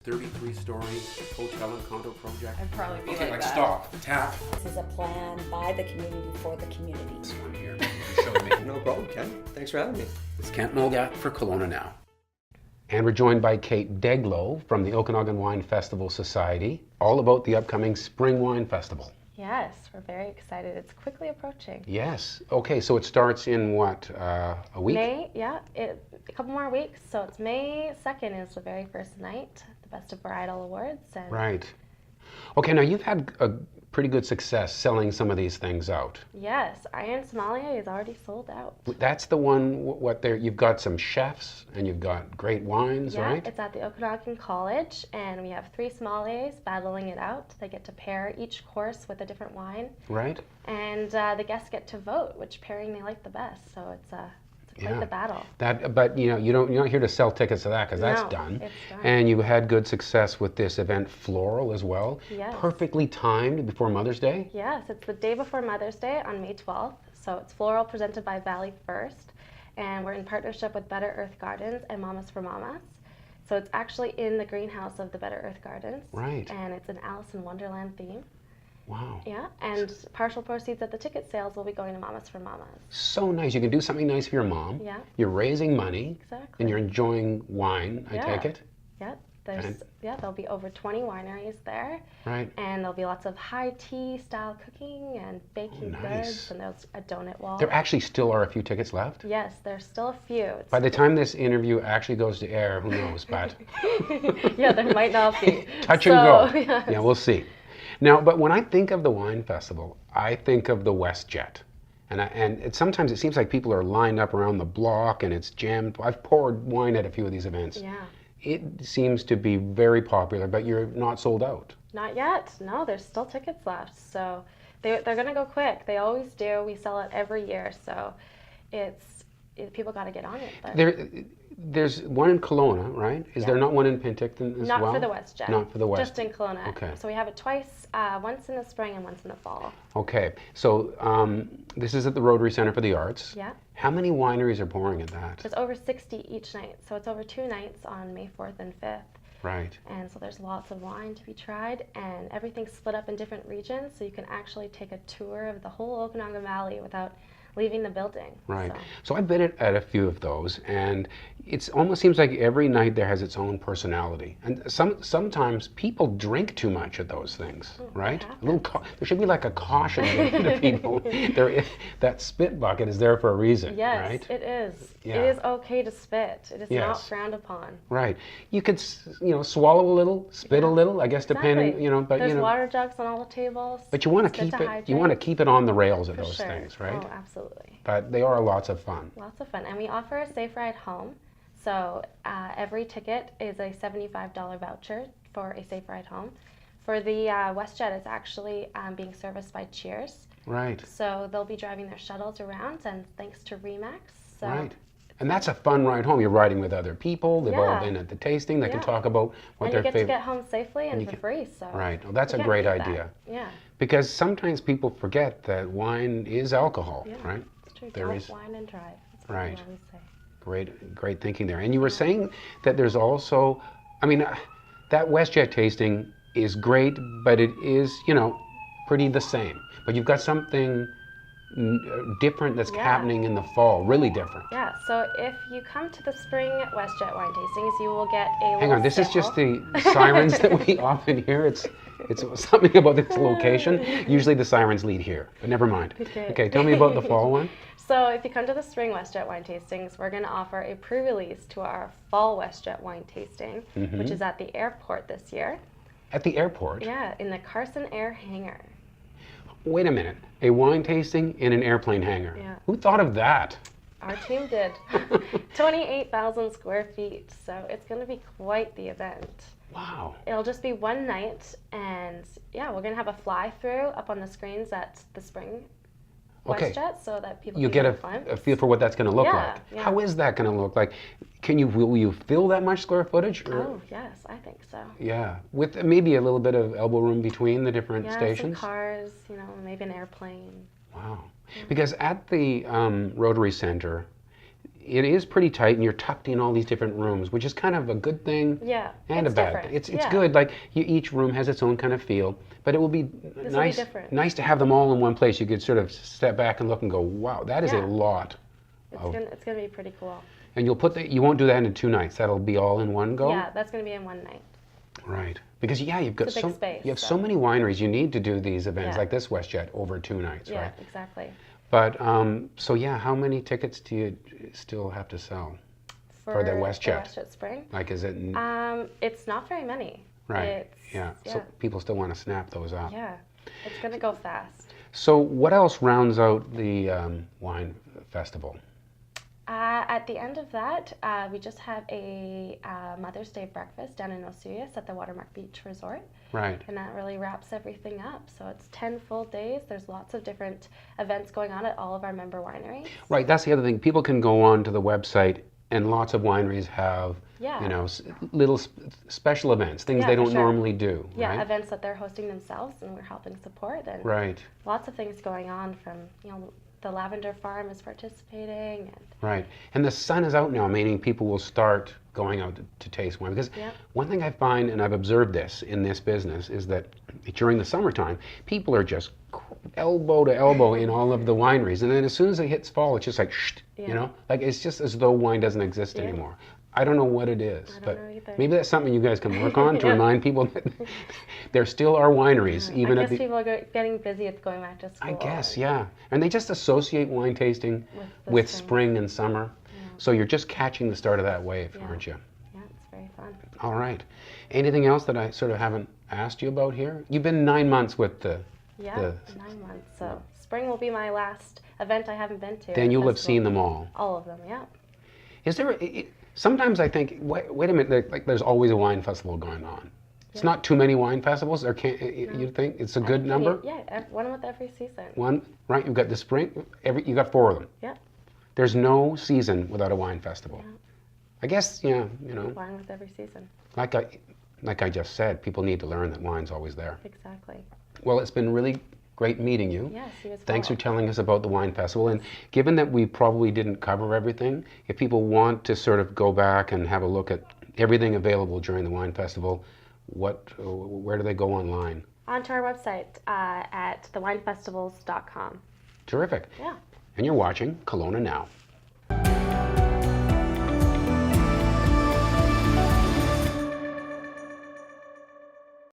33-story hotel and condo project. I'd probably be Okay, like like that. stop, tap. This is a plan by the community for the community. This one here. Show me. No problem, Ken. Thanks for having me. It's Kent Mulgat for Kelowna Now. And we're joined by Kate Deglow from the Okanagan Wine Festival Society, all about the upcoming Spring Wine Festival. Yes, we're very excited. It's quickly approaching. Yes. Okay, so it starts in what, a week? May, yeah, a couple more weeks. So it's May 2nd is the very first night, the Best of Varietal Awards. And Right. Okay, now you've had a pretty good success selling some of these things out. yes, Iron Sommelier is already sold out. That's the one, what there, you've got some chefs and you've got great wines, Yeah, right? it's at the Okanagan College, and we have 3 sommeliers battling it out. They get to pair each course with a different wine, Right? and the guests get to vote which pairing they like the best. So it's quite Yeah. the battle. But you're not here to sell tickets to that because that's No, done. it's done. And you had good success with this event, Floral, as well. Yes. Perfectly timed before Mother's Day. Yes, it's the day before Mother's Day on May 12th. So it's Floral presented by Valley First, and we're in partnership with Better Earth Gardens and Mamas for Mamas. So it's actually in the greenhouse of the Better Earth Gardens. Right. And it's an Alice in Wonderland theme. Wow. Yeah, and partial proceeds of the ticket sales will be going to Mamas for Mamas. So nice. You can do something nice for your mom. Yeah. You're raising money. Exactly. And you're enjoying wine, I Yeah. take it. Yeah, And- there'll be over 20 wineries there. Right. And there'll be lots of high tea style cooking and baking nice. goods, and there's a donut wall. There actually still are a few tickets left. Yes, there's still a few. It's By the time this interview actually goes to air, who knows, but yeah, there might not be. touch and go. Yes. Yeah, we'll see. Now, but when I think of the wine festival, I think of the WestJet. And sometimes it seems like people are lined up around the block and it's jammed. I've poured wine at a few of these events. Yeah. It seems to be very popular, but you're not sold out. Not yet. No, there's still tickets left. So they're going to go quick. They always do. We sell it every year. So people got to get on it. But There's one in Kelowna, right? Is there not one in Penticton as not well? for the WestJet. Not for the West. Just in Kelowna. Okay. So we have it twice, once in the spring and once in the fall. Okay, so this is at the Rotary Center for the Arts. Yeah. How many wineries are pouring at that? There's over 60 each night. So it's over 2 nights on May 4th and 5th. Right. And so there's lots of wine to be tried, and everything's split up in different regions, so you can actually take a tour of the whole Okanagan Valley without leaving the building. Right. So, So I've been at a few of those, and it almost seems like every night there has its own personality. And sometimes people drink too much at those things, right? A little there should be like a caution to people. That spit bucket is there for a reason, yes, right? it is. Yeah. It is okay to spit. It is not Yes. frowned upon. Right. You could, swallow a little, spit a little, I guess, depending, Exactly. but There's water jugs on all the tables. But you want to It's good keep to it. hydrate. You want to keep it on the rails at For those sure. things, right? Oh, absolutely. But they are lots of fun. Lots of fun. And we offer a safe ride home. So every ticket is a $75 voucher for a safe ride home. For the WestJet, it's actually being serviced by Cheers. Right. So they'll be driving their shuttles around, and thanks to Remax. So Right. And that's a fun ride home. You're riding with other people. They've all Yeah. been at the tasting. They can Yeah. talk about what and their you get to favorite. get home safely and you for can- free. So Right. Well, that's you a can't great beat that. idea. Yeah. Because sometimes people forget that wine is alcohol, Yeah. right? It's true. There Don't is- wine and drive. That's what Right. we always say. Great thinking there. And you were saying that there's also, that WestJet tasting is great, but it is, pretty the same. But you've got something different that's Yeah. happening in the fall, really different. Yeah. So if you come to the spring WestJet wine tastings, you will get a. Hang on, this is just the sirens that we often hear. It's something about this location. Usually the sirens lead here, but never mind. Okay, tell me about the fall one. So if you come to the spring WestJet wine tastings, we're going to offer a pre-release to our fall WestJet wine tasting, which is at the airport this year. At the airport? Yeah, in the Carson Air Hangar. Wait a minute, a wine tasting in an airplane hangar. Yeah. Who thought of that? Our team did. 28,000 square feet, so it's going to be quite the event. Wow. It'll just be one night, and yeah, we're going to have a fly-through up on the screens at the spring Okay. WestJet so that people You can get have fun. a feel for what that's going to look Yeah, like. yeah. How is that going to look like? Will you fill that much square footage? Or? Oh, yes, I think so. Yeah, with maybe a little bit of elbow room between the different Yeah, stations. some cars, maybe an airplane. Wow. Because at the Rotary Center, it is pretty tight, and you're tucked in all these different rooms, which is kind of a good thing Yeah, and it's a bad different. thing. It's Yeah. good. Like each room has its own kind of feel, but it will be will be nice different. nice to have them all in one place. You could sort of step back and look and go, wow, that is a Yeah. lot. It's gonna be pretty cool. And you won't do that in 2 nights. That'll be all in one go. Yeah, that's gonna be in one night. Right. Because you've got It's a big space, you have so. so many wineries. You need to do these events Yeah. like this WestJet over 2 nights, Yeah, right? exactly. But so yeah, how many tickets do you still have to sell? For the WestJet. WestJet Spring. Like, is it It's not very many. right? It's, Yeah. So people still want to snap those up. yeah, it's gonna go fast. So what else rounds out the wine festival? At the end of that, we just have a Mother's Day breakfast down in Osoyoos at the Watermark Beach Resort. Right. And that really wraps everything up. So it's 10 full days. There's lots of different events going on at all of our member wineries. Right. That's the other thing. People can go on to the website, and lots of wineries have, Yeah. you know, little special events, things Yeah, they for don't sure. normally do. Yeah, Right. events that they're hosting themselves and we're helping support. And Right. lots of things going on from, the Lavender Farm is participating. And Right. And the sun is out now, meaning people will start going out to taste wine. Because Yeah. one thing I find, and I've observed this in this business, is that during the summertime, people are just elbow to elbow in all of the wineries. And then as soon as it hits fall, it's just like, shh, you Yeah. know? Like it's just as though wine doesn't exist Yeah. anymore. I don't know what it is, I but don't know either. maybe that's something you guys can work on to Yeah. remind people that there still are wineries, even I at guess the... people are getting busy with going back to school. I guess, and yeah. And they just associate wine tasting the with spring and summer. So you're just catching the start of that wave, Yeah. aren't you? Yeah, it's very fun. All right. Anything else that I sort of haven't asked you about here? You've been 9 months with the... Yeah, the 9 months. So spring will be my last event I haven't been to. then you'll have Festival. seen them all. All of them, yeah. Is there... sometimes I think, wait a minute, like there's always a wine festival going on. It's Yeah. not too many wine festivals. There can't, you think it's a I good think number? Yeah, one with every season. One, right? You've got the spring, you got 4 of them. Yeah, There's no season without a wine festival. Yeah. I guess, yeah, you know, one with every season. like I just said, people need to learn that wine's always there. Exactly. Well, it's been really great meeting you. Yes, you as well. Thanks for telling us about the wine festival. And given that we probably didn't cover everything, if people want to sort of go back and have a look at everything available during the wine festival, where do they go online? Onto our website at thewinefestivals.com. Terrific. Yeah. And you're watching Kelowna Now.